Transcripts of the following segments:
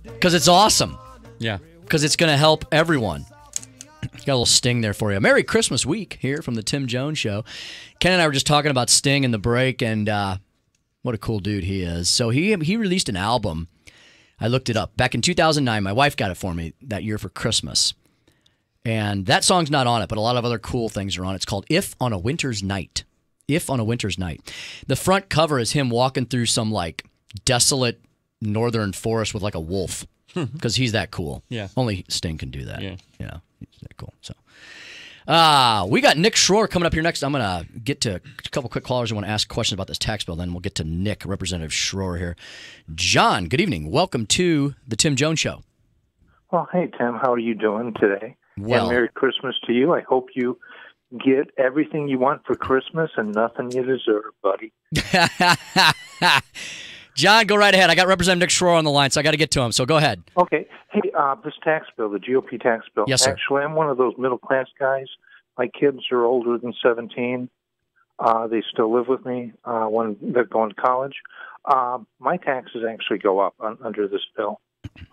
Because it's awesome. Yeah. Because it's going to help everyone. Got a little Sting there for you. Merry Christmas week here from the Tim Jones Show. Ken and I were just talking about Sting in the break, and what a cool dude he is. So he released an album. I looked it up. Back in 2009, my wife got it for me that year for Christmas. And that song's not on it, but a lot of other cool things are on it. It's called If on a Winter's Night. If on a Winter's Night. The front cover is him walking through some, like, desolate northern forest with, like, a wolf. Because he's that cool. Yeah. Only Sting can do that. Yeah. Yeah. He's that cool. So, we got Nick Schroer coming up here next. I'm going to get to a couple quick callers who want to ask questions about this tax bill. Then we'll get to Nick, Representative Schroer here. John, good evening. Welcome to the Tim Jones Show. Well, hey, Tim. How are you doing today? Well, and Merry Christmas to you. I hope you get everything you want for Christmas and nothing you deserve, buddy. John, go right ahead. I got Representative Nick Schroer on the line, so I got to get to him. So go ahead. Okay. Hey, this tax bill, the GOP tax bill. Yes, sir. Actually, I'm one of those middle-class guys. My kids are older than 17. They still live with me when they're going to college. My taxes actually go up under this bill.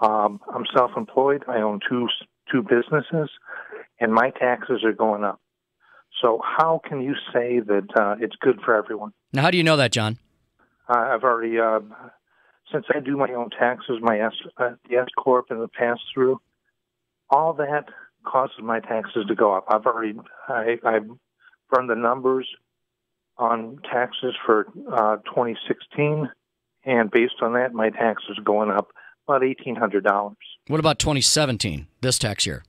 I'm self-employed. I own two businesses, and my taxes are going up. So how can you say that it's good for everyone? Now, how do you know that, John? I've already, since I do my own taxes, the S Corp and the pass-through, all that causes my taxes to go up. I've run the numbers on taxes for 2016, and based on that, my taxes are going up about $1,800. What about 2017, this tax year?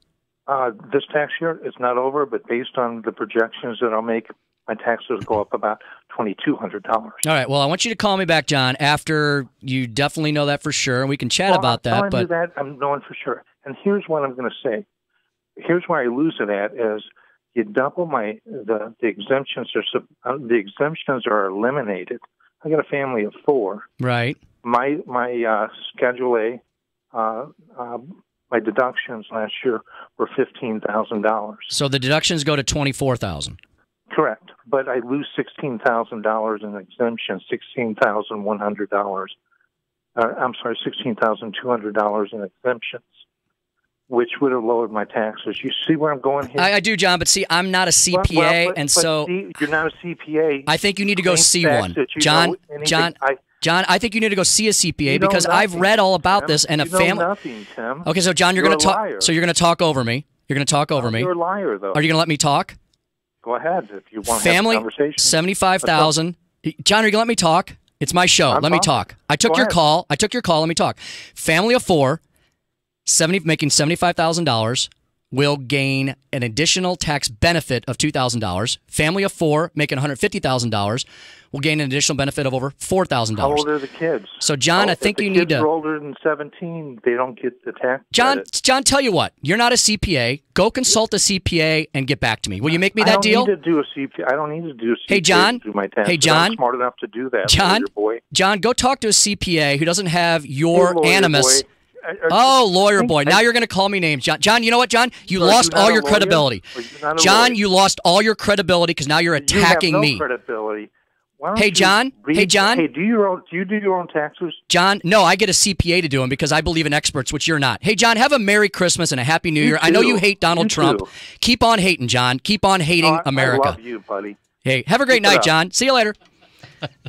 This tax year, it's not over, but based on the projections that I'll make, my taxes go up about $2,200. All right. Well, I want you to call me back, John, after you definitely know that for sure, and we can chat about that. But that, I'm knowing for sure. And here's what I'm going to say. Here's where I lose it at is you double the exemptions. The exemptions are eliminated. I got a family of 4. Right. My Schedule A, my deductions last year were $15,000. So the deductions go to $24,000. Correct, but I lose $16,000 in exemption, $16,100. I'm sorry, $16,200 in exemptions, which would have lowered my taxes. You see where I'm going here? I do, John, but see, I'm not a CPA, you're not a CPA. I think you need to go see one, John. John, I think you need to go see a CPA because I've read all about this and a family. Nothing, Tim. Okay, so John, you're going to talk. So you're going to talk over me. You're going to talk over me. You're a liar, though. Are you going to let me talk? Go ahead if you want family, to have a conversation. 75,000. John, are you going to let me talk? It's my show. Let me talk. I took your call. Let me talk. Family of 4, making $75,000 will gain an additional tax benefit of $2,000. Family of 4 making $150,000 will gain an additional benefit of over $4,000. How old are the kids? So, John, I think you need to. If the kids are older than 17, they don't get the tax credit. John, tell you what. You're not a CPA. Go consult a CPA and get back to me. Will you make me that deal? I don't need to do a CPA Hey, John. to do my taxes. Hey, John. I'm smart enough to do that. John. Boy. John, go talk to a CPA who doesn't have your animus. Boy. Lawyer boy. Now you're going to call me names. John, you know what, John? You lost all your credibility. John, you lost all your credibility because now you're attacking me. Credibility. Hey, John. Hey, John. Hey, do you do your own taxes? John, no, I get a CPA to do them because I believe in experts, which you're not. Hey, John, have a Merry Christmas and a Happy New Year. I know you hate Donald Trump. Keep on hating, John. Keep on hating America. I love you, buddy. Hey, have a great night, John. See you later.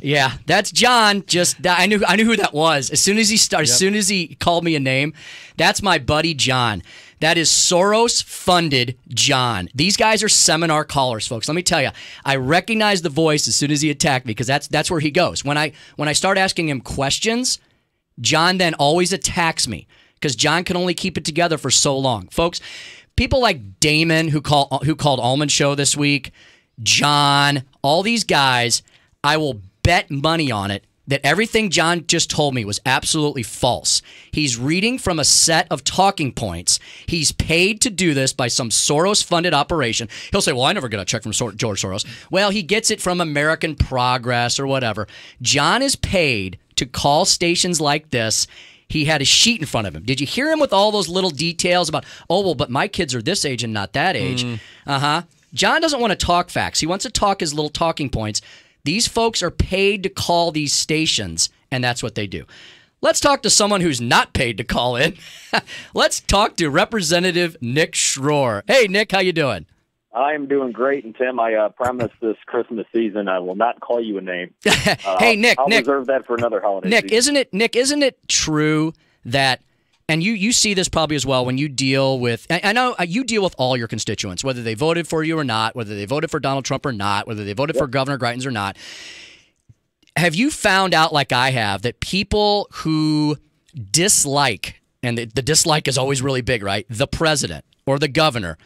Yeah, that's John. I knew who that was as soon as he started. As soon as he called me a name, that's my buddy John. That is Soros-funded John. These guys are seminar callers, folks. Let me tell you, I recognized the voice as soon as he attacked me because that's where he goes. When I start asking him questions, John then always attacks me because John can only keep it together for so long, folks. People like Damon who called Almond Show this week, John, all these guys. I will bet money on it that everything John just told me was absolutely false. He's reading from a set of talking points. He's paid to do this by some Soros-funded operation. He'll say, well, I never get a check from George Soros. Well, he gets it from American Progress or whatever. John is paid to call stations like this. He had a sheet in front of him. Did you hear him with all those little details about, but my kids are this age and not that age? John doesn't want to talk facts. He wants to talk his little talking points. These folks are paid to call these stations, and that's what they do. Let's talk to someone who's not paid to call in. Let's talk to Representative Nick Schroer. Hey, Nick, how you doing? I'm doing great, and Tim, I promise this Christmas season I will not call you a name. Hey, Nick, I'll reserve that for another holiday. Season. Isn't it true that, and you see this probably as well when you deal with, I know you deal with all your constituents, whether they voted for you or not, whether they voted for Donald Trump or not, whether they voted for Governor Greitens or not. Have you found out, like I have, that people who dislike, and the dislike is always really big, right? The president or the governor,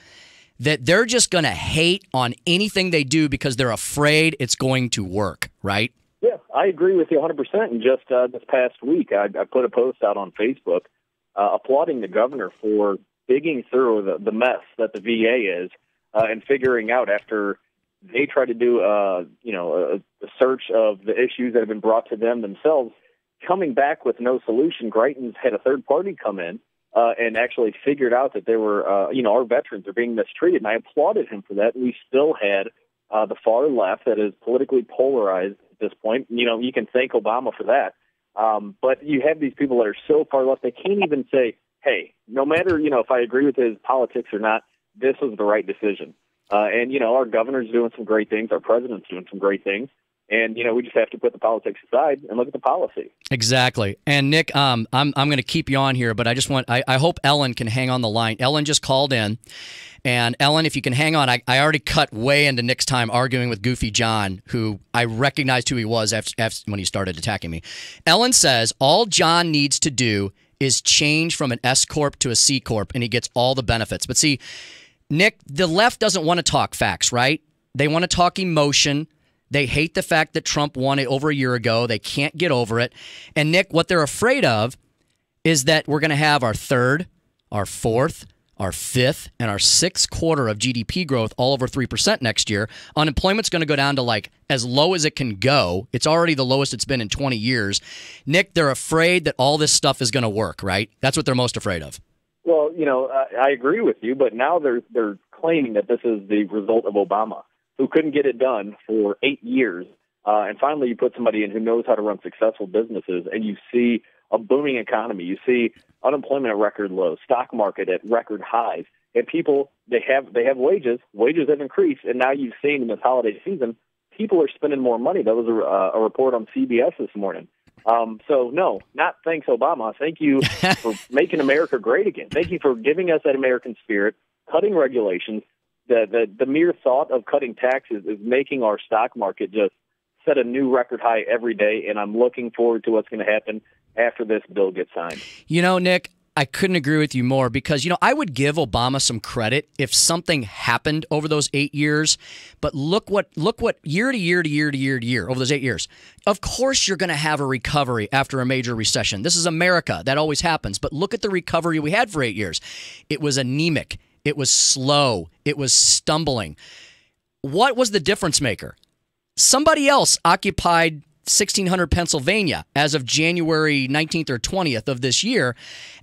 that they're just going to hate on anything they do because they're afraid it's going to work, right? Yeah, I agree with you 100%. And just this past week, I put a post out on Facebook applauding the governor for digging through the mess that the VA is and figuring out after they try to do a search of the issues that have been brought to them themselves, coming back with no solution. Greitens had a third party come in and actually figured out that there were, our veterans are being mistreated. And I applauded him for that. And we still had the far left that is politically polarized at this point. You can thank Obama for that. But you have these people that are so far left, they can't even say, hey, no matter, if I agree with his politics or not, this was the right decision. And our governor's doing some great things. Our president's doing some great things. And, we just have to put the politics aside and look at the policy. Exactly. And, Nick, I'm going to keep you on here, but I hope Ellen can hang on the line. Ellen just called in. And, Ellen, if you can hang on, I already cut way into Nick's time arguing with Goofy John, who I recognized who he was when he started attacking me. Ellen says all John needs to do is change from an S Corp to a C Corp, and he gets all the benefits. But, see, Nick, the left doesn't want to talk facts, right? They want to talk emotion. They hate the fact that Trump won it over a year ago. They can't get over it. And, Nick, what they're afraid of is that we're going to have our third, our fourth, our fifth, and our sixth quarter of GDP growth all over 3% next year. Unemployment's going to go down to like as low as it can go. It's already the lowest it's been in 20 years. Nick, they're afraid that all this stuff is going to work, right? That's what they're most afraid of. Well, I agree with you, but now they're claiming that this is the result of Obama, who couldn't get it done for 8 years. And finally, you put somebody in who knows how to run successful businesses, and you see a booming economy. You see unemployment at record lows, stock market at record highs, and people, they have wages. Wages have increased, and now you've seen in this holiday season, people are spending more money. That was a report on CBS this morning. So, no, not thanks, Obama. Thank you for making America great again. Thank you for giving us that American spirit, cutting regulations. The mere thought of cutting taxes is making our stock market just set a new record high every day, and I'm looking forward to what's going to happen after this bill gets signed. Nick, I couldn't agree with you more because, I would give Obama some credit if something happened over those 8 years. But look what year to year to year to year to year over those 8 years. Of course, you're going to have a recovery after a major recession. This is America. That always happens. But look at the recovery we had for 8 years. It was anemic. It was slow. It was stumbling. What was the difference maker? Somebody else occupied 1600 Pennsylvania as of January 19th or 20th of this year,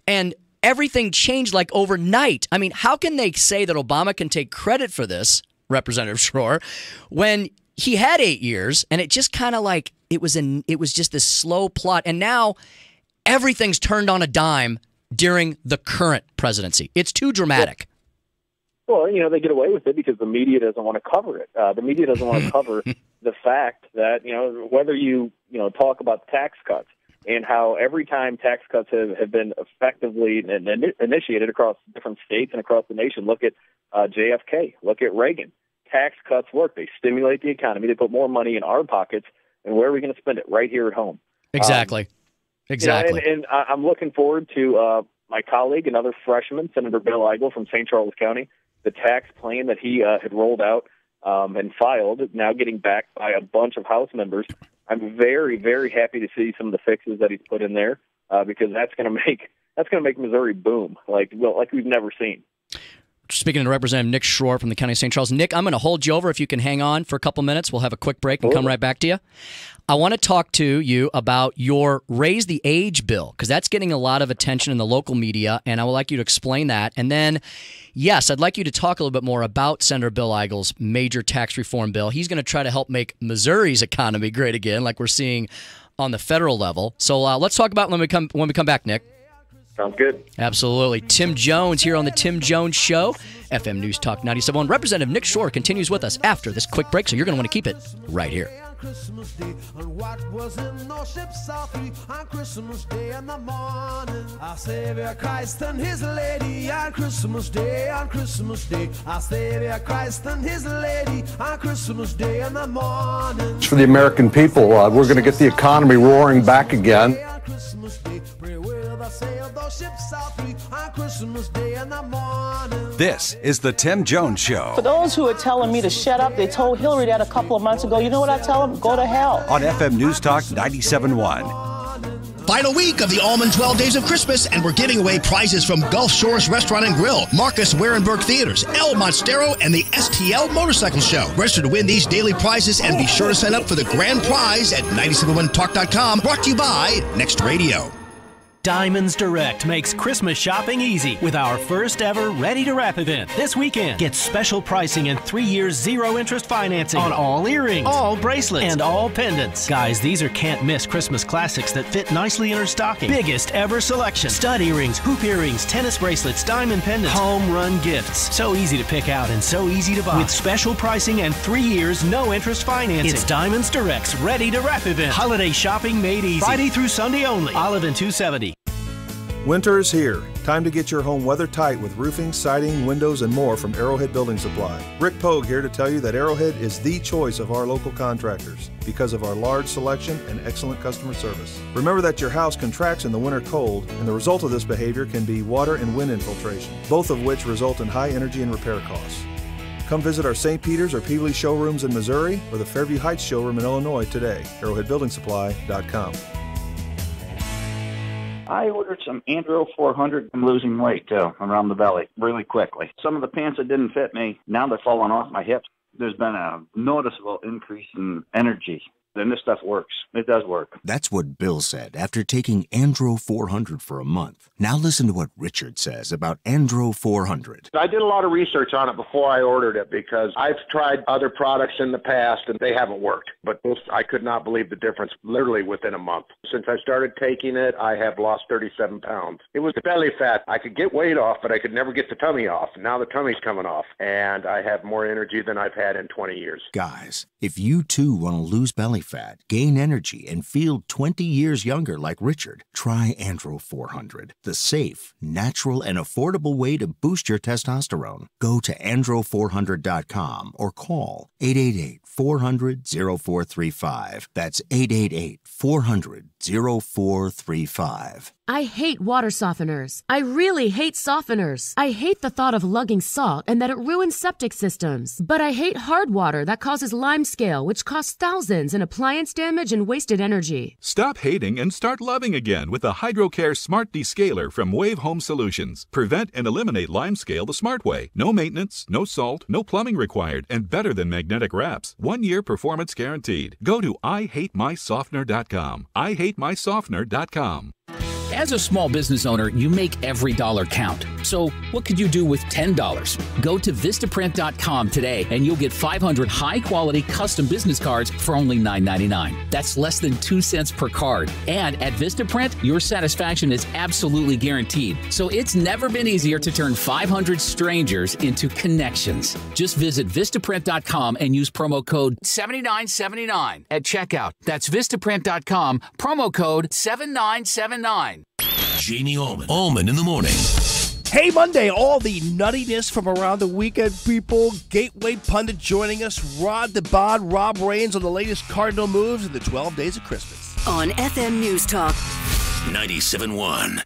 and everything changed like overnight. I mean, how can they say that Obama can take credit for this, Representative Schroer, when he had 8 years and it just kind of like it was just this slow plot, and now everything's turned on a dime during the current presidency. It's too dramatic. Well, they get away with it because the media doesn't want to cover it. The media doesn't want to cover the fact that, whether you talk about tax cuts and how every time tax cuts have been effectively initiated across different states and across the nation, look at JFK, look at Reagan. Tax cuts work. They stimulate the economy. They put more money in our pockets. And where are we going to spend it? Right here at home. Exactly. And I'm looking forward to my colleague, another freshman, Senator Bill Eigel from St. Charles County, the tax plan that he had rolled out and filed, now getting backed by a bunch of House members. I'm very, very happy to see some of the fixes that he's put in there because that's going to make Missouri boom like we've never seen. Speaking to Representative Nick Schroer from the County of St. Charles. Nick, I'm going to hold you over if you can hang on for a couple minutes. We'll have a quick break and come right back to you. I want to talk to you about your Raise the Age bill because that's getting a lot of attention in the local media, and I would like you to explain that. And then, yes, I'd like you to talk a little bit more about Senator Bill Eigel's major tax reform bill. He's going to try to help make Missouri's economy great again, like we're seeing on the federal level. So let's talk about it when we come back, Nick. Sounds good. Absolutely. Tim Jones here on the Tim Jones Show. FM News Talk 97.1. Representative Nick Schroer continues with us after this quick break, so you're going to want to keep it right here. Christmas Day, and what was in no ships are free on Christmas Day in the morning. Our Savior Christ and His Lady on Christmas Day, on Christmas Day. Our Savior Christ and His Lady on Christmas Day in the morning. For the American people, we're going to get the economy roaring back again. On Christmas Day, pray with us, sail those ships are free on Christmas Day in the morning. This is the Tim Jones Show. For those who are telling me to shut up, they told Hillary that a couple of months ago. You know what I tell them? Go to hell. On FM News Talk 97.1. Final week of the Allman 12 Days of Christmas, and we're giving away prizes from Gulf Shores Restaurant and Grill, Marcus Warenberg Theaters, El Monstero, and the STL Motorcycle Show. Register to win these daily prizes and be sure to sign up for the grand prize at 971talk.com. Brought to you by Next Radio. Diamonds Direct makes Christmas shopping easy with our first ever Ready to Wrap event this weekend. Get special pricing and 3 years zero interest financing on all earrings, all bracelets, and all pendants. Guys, these are can't miss Christmas classics that fit nicely in her stocking. Biggest ever selection. Stud earrings, hoop earrings, tennis bracelets, diamond pendants, home run gifts. So easy to pick out and so easy to buy. With special pricing and 3 years no interest financing. It's Diamonds Direct's Ready to Wrap event. Holiday shopping made easy. Friday through Sunday only. Olive and 270. Winter is here. Time to get your home weather tight with roofing, siding, windows, and more from Arrowhead Building Supply. Rick Pogue here to tell you that Arrowhead is the choice of our local contractors because of our large selection and excellent customer service. Remember that your house contracts in the winter cold, and the result of this behavior can be water and wind infiltration, both of which result in high energy and repair costs. Come visit our St. Peter's or Peebly showrooms in Missouri or the Fairview Heights showroom in Illinois today. ArrowheadBuildingSupply.com. I ordered some Andro 400. I'm losing weight, too, around the belly really quickly. Some of the pants that didn't fit me, now they're falling off my hips. There's been a noticeable increase in energy. And this stuff works. It does work. That's what Bill said after taking Andro 400 for a month. Now listen to what Richard says about Andro 400. I did a lot of research on it before I ordered it because I've tried other products in the past and they haven't worked. But I could not believe the difference literally within a month. Since I started taking it, I have lost 37 pounds. It was the belly fat. I could get weight off, but I could never get the tummy off. Now the tummy's coming off, and I have more energy than I've had in 20 years. Guys, if you too want to lose belly fat, gain energy, and feel 20 years younger like Richard, try Andro 400, the safe, natural, and affordable way to boost your testosterone. Go to andro400.com or call 888-400-0435. That's 888-400-0435. I hate water softeners. I really hate softeners. I hate the thought of lugging salt and that it ruins septic systems. But I hate hard water that causes lime scale, which costs thousands in appliance damage and wasted energy. Stop hating and start loving again with the HydroCare Smart Descaler from Wave Home Solutions. Prevent and eliminate lime scale the smart way. No maintenance, no salt, no plumbing required, and better than magnetic wraps. 1 year performance guaranteed. Go to IHateMySoftener.com. IHateMySoftener.com. As a small business owner, you make every dollar count. So what could you do with $10? Go to Vistaprint.com today and you'll get 500 high-quality custom business cards for only $9.99. That's less than 2 cents per card. And at Vistaprint, your satisfaction is absolutely guaranteed. So it's never been easier to turn 500 strangers into connections. Just visit Vistaprint.com and use promo code 7979 at checkout. That's Vistaprint.com, promo code 7979. Jamie Allman in the morning. Hey, Monday, all the nuttiness from around the weekend, people. Gateway pundit joining us, Rod the Bod, Rob Rains on the latest Cardinal moves in the 12 Days of Christmas. On FM News Talk 97.1.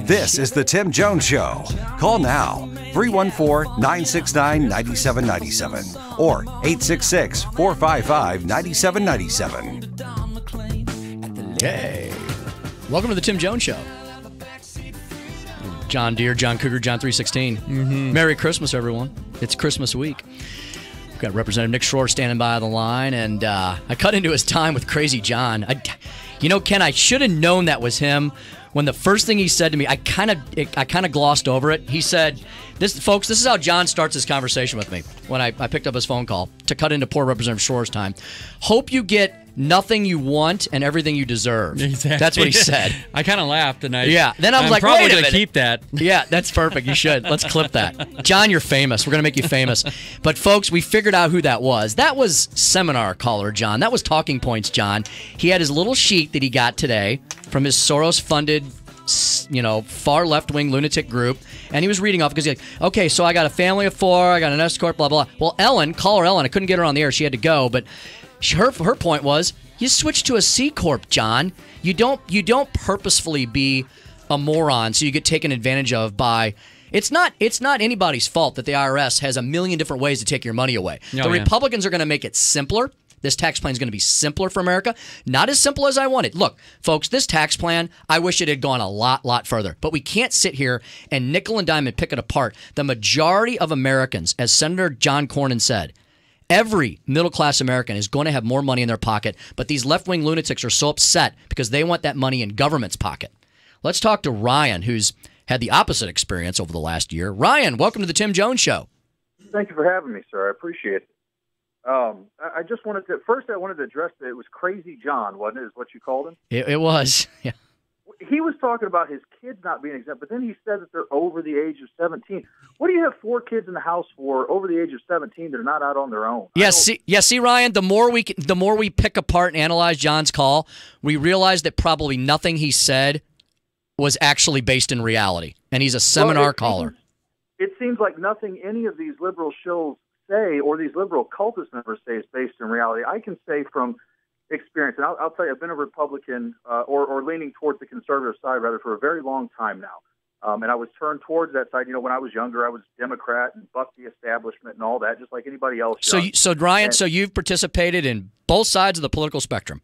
This is the Tim Jones Show. Call now, 314-969-9797 or 866-455-9797. Hey, welcome to the Tim Jones Show. John Deere, John Cougar, John 316. Mm-hmm. Merry Christmas, everyone. It's Christmas week. We've got Representative Nick Schroer standing by the line, and I cut into his time with Crazy John. Ken, I should have known that was him when the first thing he said to me, I kind of glossed over it. He said, this is how John starts his conversation with me when I picked up his phone call to cut into poor Representative Schroer's time. Hope you get nothing you want and everything you deserve. Exactly. That's what he said. I kind of laughed, and then I was like, probably wait a going minute. to keep that. Yeah, that's perfect. You should. Let's clip that. John, you're famous. We're going to make you famous. But folks, we figured out who that was. That was seminar caller John. That was Talking Points John. He had his little sheet that he got today from his Soros-funded, far left-wing lunatic group, and he was reading off because he's like, okay, so I got a family of 4, I got an escort, blah, blah, blah. Well, caller Ellen, I couldn't get her on the air. She had to go, but her point was, you switch to a C Corp, John. You don't purposefully be a moron so you get taken advantage of by. It's not anybody's fault that the IRS has a million different ways to take your money away. Republicans are going to make it simpler. This tax plan is going to be simpler for America. Not as simple as I wanted. Look, folks, this tax plan, I wish it had gone a lot further. But we can't sit here and nickel and dime and pick it apart. The majority of Americans, as Senator John Cornyn said, every middle-class American is going to have more money in their pocket, but these left-wing lunatics are so upset because they want that money in government's pocket. Let's talk to Ryan, who's had the opposite experience over the last year. Ryan, welcome to the Tim Jones Show. Thank you for having me, sir. I appreciate it. I just wanted to address that it was Crazy John, wasn't it, is what you called him? It was, yeah. He was talking about his kids not being exempt, but then he said that they're over the age of 17. What do you have 4 kids in the house for over the age of 17 that are not out on their own? See, Ryan, the more we pick apart and analyze John's call, we realize that probably nothing he said was actually based in reality, and he's a seminar caller. It seems like nothing any of these liberal shills say or these liberal cultist members say is based in reality. I can say from experience, and I'll tell you, I've been a Republican or leaning towards the conservative side rather for a very long time now. And I was turned towards that side. When I was younger, I was Democrat and bucked the establishment and all that, just like anybody else. So Ryan, so you've participated in both sides of the political spectrum.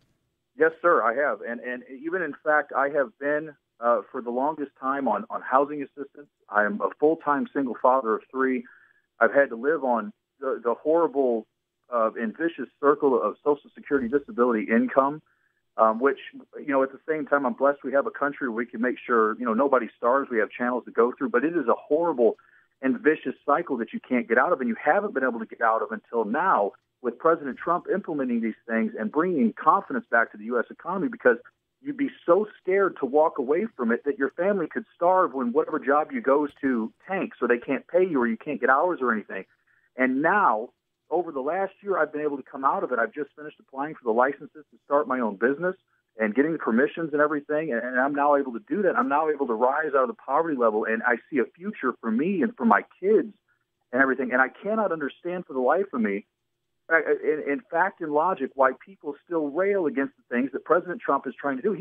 Yes, sir, I have. And even in fact, I have been for the longest time on housing assistance. I am a full-time single father of 3. I've had to live on the horrible and vicious circle of Social Security disability income, which, at the same time, I'm blessed we have a country where we can make sure, nobody starves. We have channels to go through, but it is a horrible and vicious cycle that you can't get out of, and you haven't been able to get out of until now with President Trump implementing these things and bringing confidence back to the U.S. economy, because you'd be so scared to walk away from it that your family could starve when whatever job you goes to tanks, so they can't pay you or you can't get hours or anything. And now, over the last year, I've been able to come out of it. I've just finished applying for the licenses to start my own business and getting the permissions and everything, and I'm now able to do that. I'm now able to rise out of the poverty level, and I see a future for me and for my kids and everything. And I cannot understand for the life of me, in fact and logic, why people still rail against the things that President Trump is trying to do.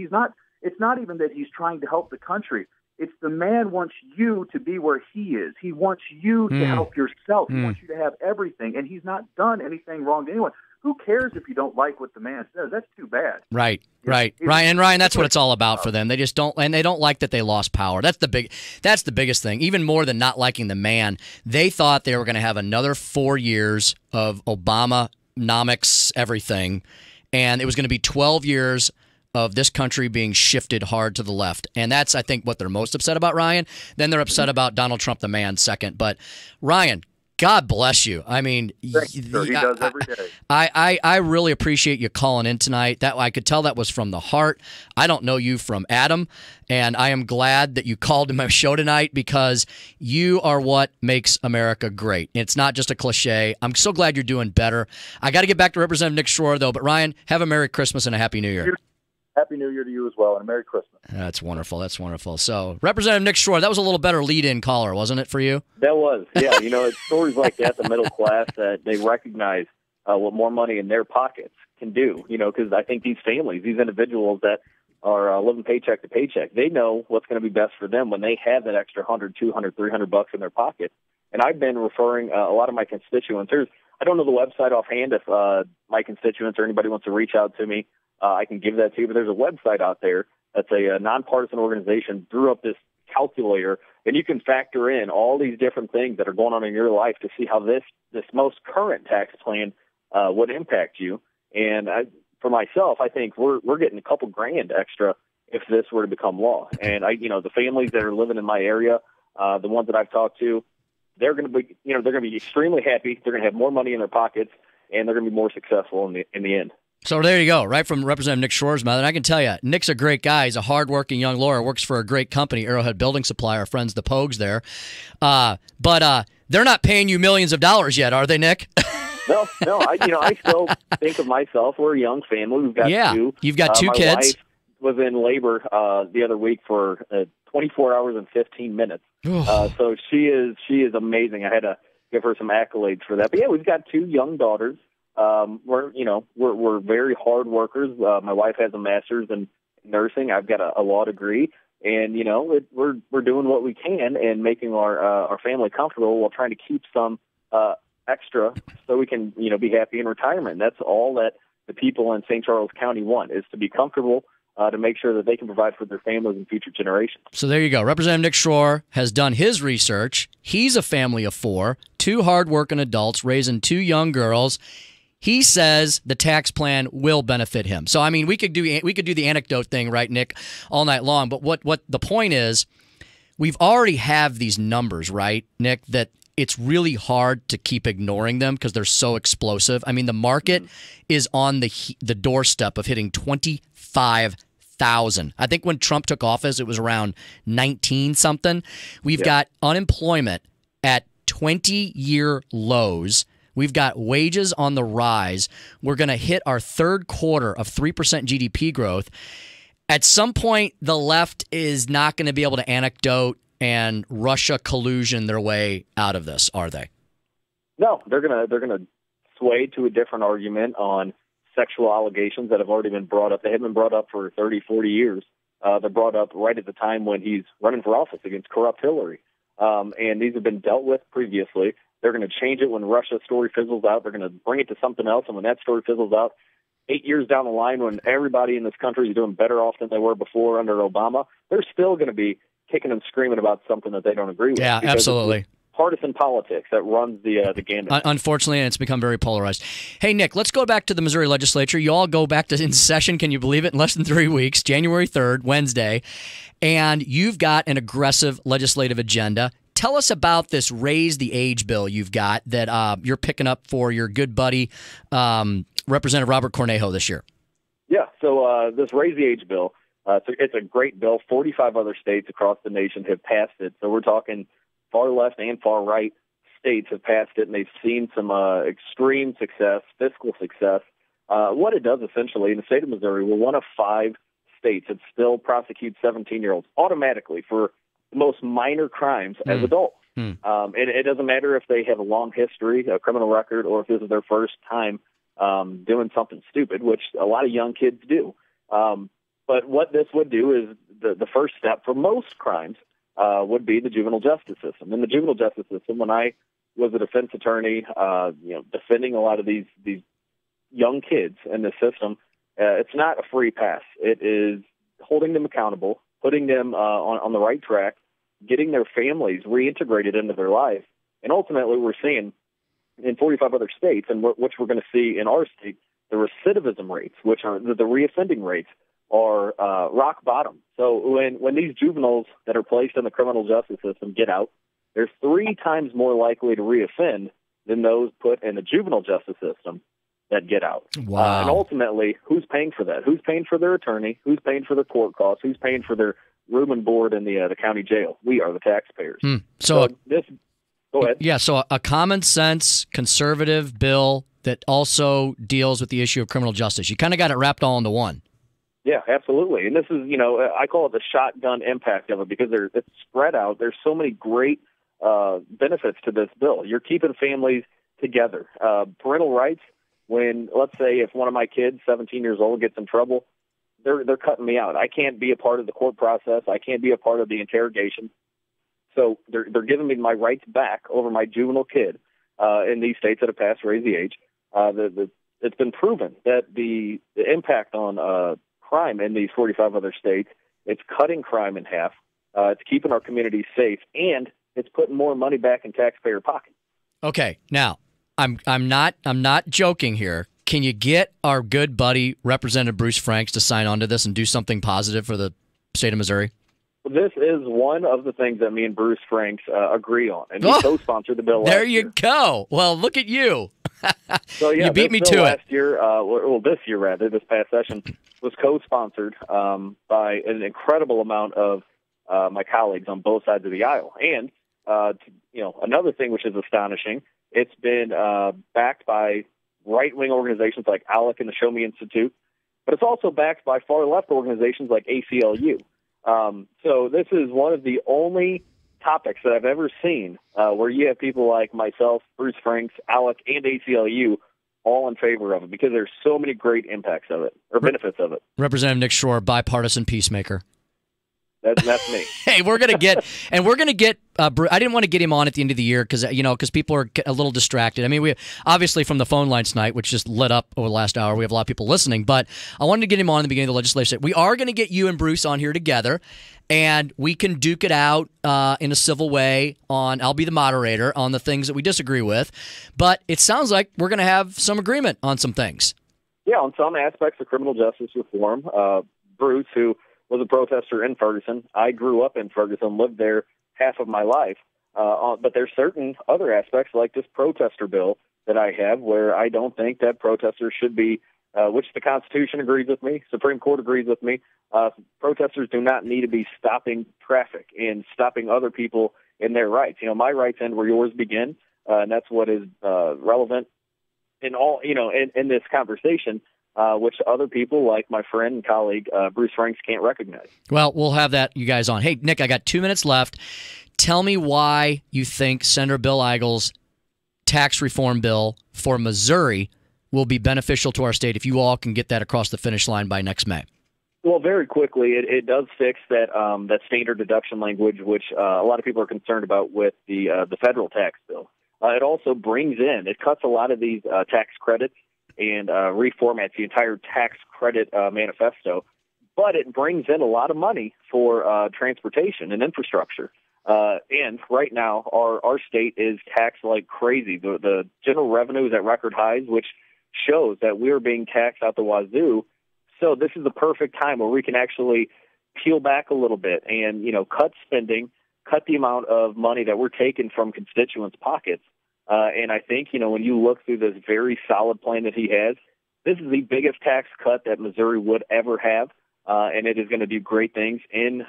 It's not even that he's trying to help the country. It's the man wants you to be where he is. He wants you to help yourself. He wants you to have everything, and he's not done anything wrong to anyone. Who cares if you don't like what the man says? That's too bad. Right. Ryan, that's what it's all about for them. They just don't, and they don't like that they lost power. That's the biggest thing. Even more than not liking the man, they thought they were going to have another 4 years of Obama-nomics everything, and it was going to be 12 years of this country being shifted hard to the left. And that's, I think, what they're most upset about, Ryan. Then they're upset about Donald Trump, the man, second. But, Ryan, God bless you. I mean, thank you, sir. He does every day. I really appreciate you calling in tonight. That I could tell that was from the heart. I don't know you from Adam, and I am glad that you called to my show tonight because you are what makes America great. It's not just a cliche. I'm so glad you're doing better. I got to get back to Representative Nick Schroer, though. But, Ryan, have a Merry Christmas and a Happy New Year. Happy New Year to you as well, and a Merry Christmas. That's wonderful. That's wonderful. So, Representative Nick Schroer, that was a little better lead-in caller, wasn't it, for you? That was, yeah. It's stories like that, the middle class, that they recognize what more money in their pockets can do, because I think these families, these individuals that are living paycheck to paycheck, they know what's going to be best for them when they have that extra $100, $200, $300 in their pocket. And I've been referring a lot of my constituents. I don't know the website offhand. If my constituents or anybody wants to reach out to me, I can give that to you. But there's a website out there that's a nonpartisan organization, drew up this calculator, and you can factor in all these different things that are going on in your life to see how this most current tax plan would impact you. And for myself, I think we're getting a couple grand extra if this were to become law. And the families that are living in my area, the ones that I've talked to, they're going to be extremely happy. They're going to have more money in their pockets, and they're going to be more successful in the end. So there you go, right from Representative Nick Schroer's mouth. And I can tell you, Nick's a great guy. He's a hardworking young lawyer, works for a great company, Arrowhead Building Supply, our friends the Pogues there. But they're not paying you millions of dollars yet, are they, Nick? No. I still think of myself. We're a young family. We've got two. You've got two my kids. Wife was in labor the other week for 24 hours and 15 minutes. So she is amazing. I had to give her some accolades for that. But yeah, we've got two young daughters. We're very hard workers. My wife has a master's in nursing. I've got a law degree, and we're doing what we can and making our family comfortable while trying to keep some extra so we can be happy in retirement. That's all that the people in St. Charles County want, is to be comfortable, to make sure that they can provide for their families and future generations. So there you go. Representative Nick Schroer has done his research. He's a family of four, two hardworking adults raising two young girls. He says the tax plan will benefit him. So I mean, we could do the anecdote thing, right, Nick, all night long. But what the point is, we've already have these numbers, right, Nick, that it's really hard to keep ignoring them because they're so explosive. I mean, the market is on the doorstep of hitting 25,000. I think when Trump took office, it was around 19 something. We've got unemployment at 20-year lows. We've got wages on the rise. We're going to hit our third quarter of 3% GDP growth. At some point, the left is not going to be able to anecdote and Russia collusion their way out of this, are they? No, they're gonna sway to a different argument on sexual allegations that have already been brought up. They have been brought up for 30, 40 years. They're brought up right at the time when he's running for office against corrupt Hillary. And these have been dealt with previously. They're going to change it when Russia's story fizzles out. They're going to bring it to something else, and when that story fizzles out, 8 years down the line, when everybody in this country is doing better off than they were before under Obama, they're still going to be kicking and screaming about something that they don't agree with. Yeah, absolutely. Partisan politics that runs the gamut. Unfortunately, and it's become very polarized. Hey, Nick, let's go back to the Missouri legislature. You all go back to in session, can you believe it, in less than 3 weeks, January 3rd, Wednesday, and you've got an aggressive legislative agenda. Tell us about this raise the age bill you've got that you're picking up for your good buddy, Representative Robert Cornejo, this year. Yeah, so this raise the age bill, it's a great bill. 45 other states across the nation have passed it. So we're talking far left and far right states have passed it, and they've seen some extreme success, fiscal success. What it does essentially, in the state of Missouri, we're one of 5 states that still prosecute 17-year-olds automatically for the most minor crimes as adults. It doesn't matter if they have a long history, a criminal record, or if this is their first time doing something stupid, which a lot of young kids do. But what this would do is the first step for most crimes would be the juvenile justice system. In the juvenile justice system, when I was a defense attorney, defending a lot of these young kids in the system, it's not a free pass. It is holding them accountable, putting them on the right track, getting their families reintegrated into their life. And ultimately, we're seeing in 45 other states, and which we're going to see in our state, the recidivism rates, which are the reoffending rates, are rock bottom. So when these juveniles that are placed in the criminal justice system get out, they're 3 times more likely to reoffend than those put in the juvenile justice system that get out. Wow. And ultimately, who's paying for that? Who's paying for their attorney? Who's paying for their court costs? Who's paying for their room and board in the county jail? We are the taxpayers. So go ahead. Yeah, so a common sense conservative bill that also deals with the issue of criminal justice. You kind of got it wrapped all into one. Yeah, absolutely. And this is, I call it the shotgun impact of it because it's spread out. There's so many great benefits to this bill. You're keeping families together. Parental rights, when, let's say, if one of my kids, 17 years old, gets in trouble, they're cutting me out. I can't be a part of the court process. I can't be a part of the interrogation. So they're giving me my rights back over my juvenile kid in these states that have passed raise the age. It's been proven that the impact on crime in these 45 other states, it's cutting crime in half. It's keeping our communities safe, and it's putting more money back in taxpayer pockets. Okay, now I'm not joking here. Can you get our good buddy Representative Bruce Franks to sign on to this and do something positive for the state of Missouri? This is one of the things that me and Bruce Franks agree on, and he co-sponsored the bill last year. There you go. Well, look at you. So yeah, you beat me to it. Last year, this year rather, this past session was co-sponsored by an incredible amount of my colleagues on both sides of the aisle. And another thing which is astonishing, it's been backed by right-wing organizations like ALEC and the Show Me Institute, but it's also backed by far-left organizations like ACLU. So this is one of the only topics that I've ever seen where you have people like myself, Bruce Franks, ALEC, and ACLU all in favor of it because there's so many great impacts of it, or benefits of it. Representative Nick Schroer, bipartisan peacemaker. That's me. Hey, we're gonna get I didn't want to get him on at the end of the year because people are a little distracted. I mean, we obviously from the phone lines tonight, which just lit up over the last hour. We have a lot of people listening, but I wanted to get him on in the beginning of the legislation. We are going to get you and Bruce on here together, and we can duke it out in a civil way. I'll be the moderator on the things that we disagree with, but it sounds like we're going to have some agreement on some things. Yeah, on some aspects of criminal justice reform. Bruce, who was a protester in Ferguson. I grew up in Ferguson, lived there half of my life. But there's certain other aspects like this protester bill that I have where I don't think that protesters should be, which the Constitution agrees with me, Supreme Court agrees with me. Protesters do not need to be stopping traffic and stopping other people in their rights. My rights end where yours begin, and that's what is relevant in all, in this conversation. Which other people like my friend and colleague Bruce Franks can't recognize. Well, we'll have you guys on. Hey, Nick, I got 2 minutes left. Tell me why you think Senator Bill Eigel's tax reform bill for Missouri will be beneficial to our state if you all can get that across the finish line by next May. Well, very quickly, it does fix that standard deduction language, which a lot of people are concerned about with the federal tax bill. It also it cuts a lot of these tax credits and reformats the entire tax credit manifesto, but it brings in a lot of money for transportation and infrastructure. And right now, our state is taxed like crazy. The general revenue is at record highs, which shows that we're being taxed out the wazoo. So this is the perfect time where we can actually peel back a little bit and, cut spending, cut the amount of money that we're taking from constituents' pockets. And I think, when you look through this very solid plan that he has, this is the biggest tax cut that Missouri would ever have, and it is going to do great things in,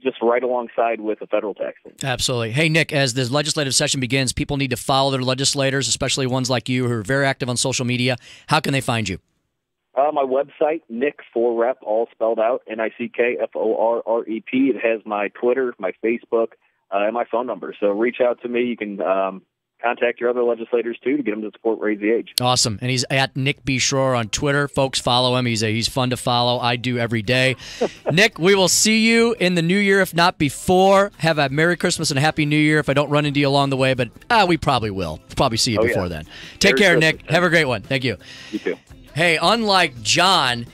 just right alongside with the federal tax. Absolutely. Hey, Nick, as the legislative session begins, people need to follow their legislators, especially ones like you who are very active on social media. How can they find you? My website, Nick4Rep, all spelled out, NickForrep. It has my Twitter, my Facebook, and my phone number. So reach out to me. You can contact your other legislators, too, to get them to support Raise the Age. Awesome. And he's at Nick B. Schroer on Twitter. Folks, follow him. He's fun to follow. I do every day. Nick, we will see you in the new year, if not before. Have a Merry Christmas and a Happy New Year if I don't run into you along the way, but we probably will. Probably see you before then. Take care, Nick. Have a great one. Thank you. You too. Hey, unlike John,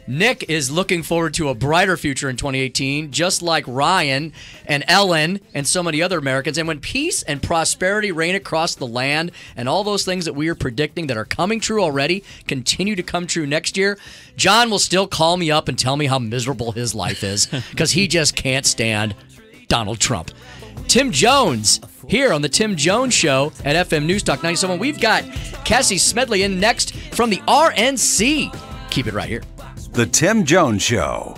Nick is looking forward to a brighter future in 2018, just like Ryan and Ellen and so many other Americans. And when peace and prosperity reign across the land and all those things that we are predicting that are coming true already continue to come true next year, John will still call me up and tell me how miserable his life is because he just can't stand Donald Trump. Tim Jones here on the Tim Jones Show at FM News Talk 97. We've got Cassie Smedley in next from the RNC. Keep it right here. The Tim Jones Show.